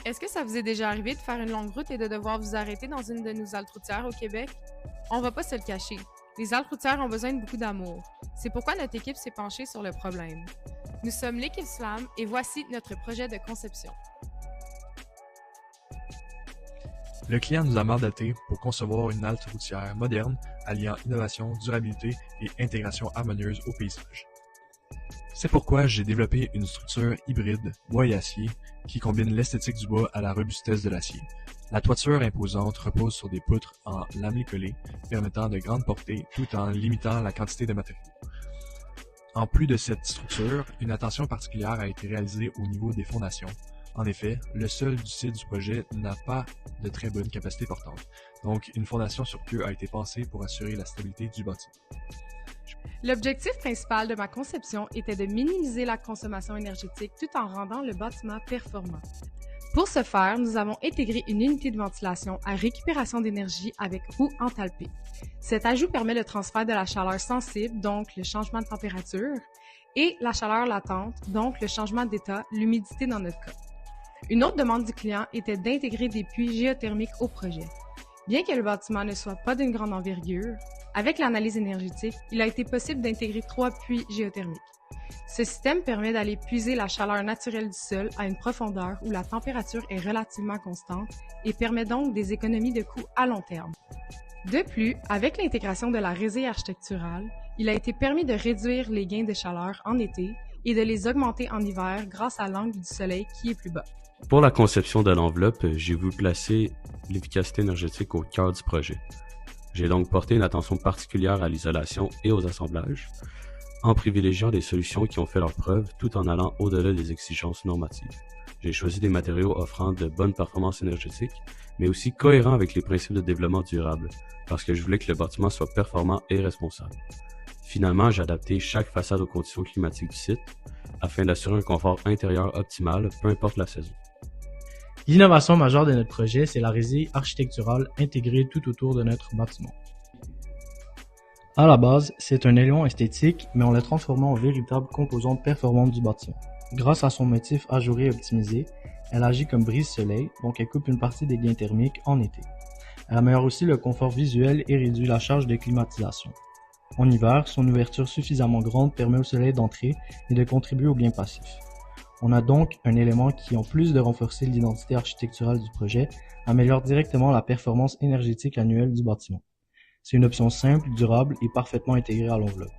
Est-ce que ça vous est déjà arrivé de faire une longue route et de devoir vous arrêter dans une de nos haltes routières au Québec? On va pas se le cacher. Les haltes routières ont besoin de beaucoup d'amour. C'est pourquoi notre équipe s'est penchée sur le problème. Nous sommes l'équipe SLAM et voici notre projet de conception. Le client nous a mandaté pour concevoir une halte routière moderne, alliant innovation, durabilité et intégration harmonieuse au paysage. C'est pourquoi j'ai développé une structure hybride bois et acier qui combine l'esthétique du bois à la robustesse de l'acier. La toiture imposante repose sur des poutres en lamelé collé, permettant de grandes portées tout en limitant la quantité de matériaux. En plus de cette structure, une attention particulière a été réalisée au niveau des fondations. En effet, le sol du site du projet n'a pas de très bonne capacité portante, donc une fondation sur queue a été pensée pour assurer la stabilité du bâtiment. L'objectif principal de ma conception était de minimiser la consommation énergétique tout en rendant le bâtiment performant. Pour ce faire, nous avons intégré une unité de ventilation à récupération d'énergie avec roue entalpée. Cet ajout permet le transfert de la chaleur sensible, donc le changement de température, et la chaleur latente, donc le changement d'état, l'humidité dans notre cas. Une autre demande du client était d'intégrer des puits géothermiques au projet. Bien que le bâtiment ne soit pas d'une grande envergure, avec l'analyse énergétique, il a été possible d'intégrer 3 puits géothermiques. Ce système permet d'aller puiser la chaleur naturelle du sol à une profondeur où la température est relativement constante et permet donc des économies de coûts à long terme. De plus, avec l'intégration de la résille architecturale, il a été permis de réduire les gains de chaleur en été et de les augmenter en hiver grâce à l'angle du soleil qui est plus bas. Pour la conception de l'enveloppe, j'ai voulu placer l'efficacité énergétique au cœur du projet. J'ai donc porté une attention particulière à l'isolation et aux assemblages, en privilégiant des solutions qui ont fait leurs preuves tout en allant au-delà des exigences normatives. J'ai choisi des matériaux offrant de bonnes performances énergétiques, mais aussi cohérents avec les principes de développement durable, parce que je voulais que le bâtiment soit performant et responsable. Finalement, j'ai adapté chaque façade aux conditions climatiques du site, afin d'assurer un confort intérieur optimal, peu importe la saison. L'innovation majeure de notre projet, c'est la résille architecturale intégrée tout autour de notre bâtiment. À la base, c'est un élément esthétique, mais on l'a transformé en véritable composante performante du bâtiment. Grâce à son motif ajouré et optimisé, elle agit comme brise-soleil, donc elle coupe une partie des gains thermiques en été. Elle améliore aussi le confort visuel et réduit la charge de climatisation. En hiver, son ouverture suffisamment grande permet au soleil d'entrer et de contribuer au gain passif. On a donc un élément qui, en plus de renforcer l'identité architecturale du projet, améliore directement la performance énergétique annuelle du bâtiment. C'est une option simple, durable et parfaitement intégrée à l'enveloppe.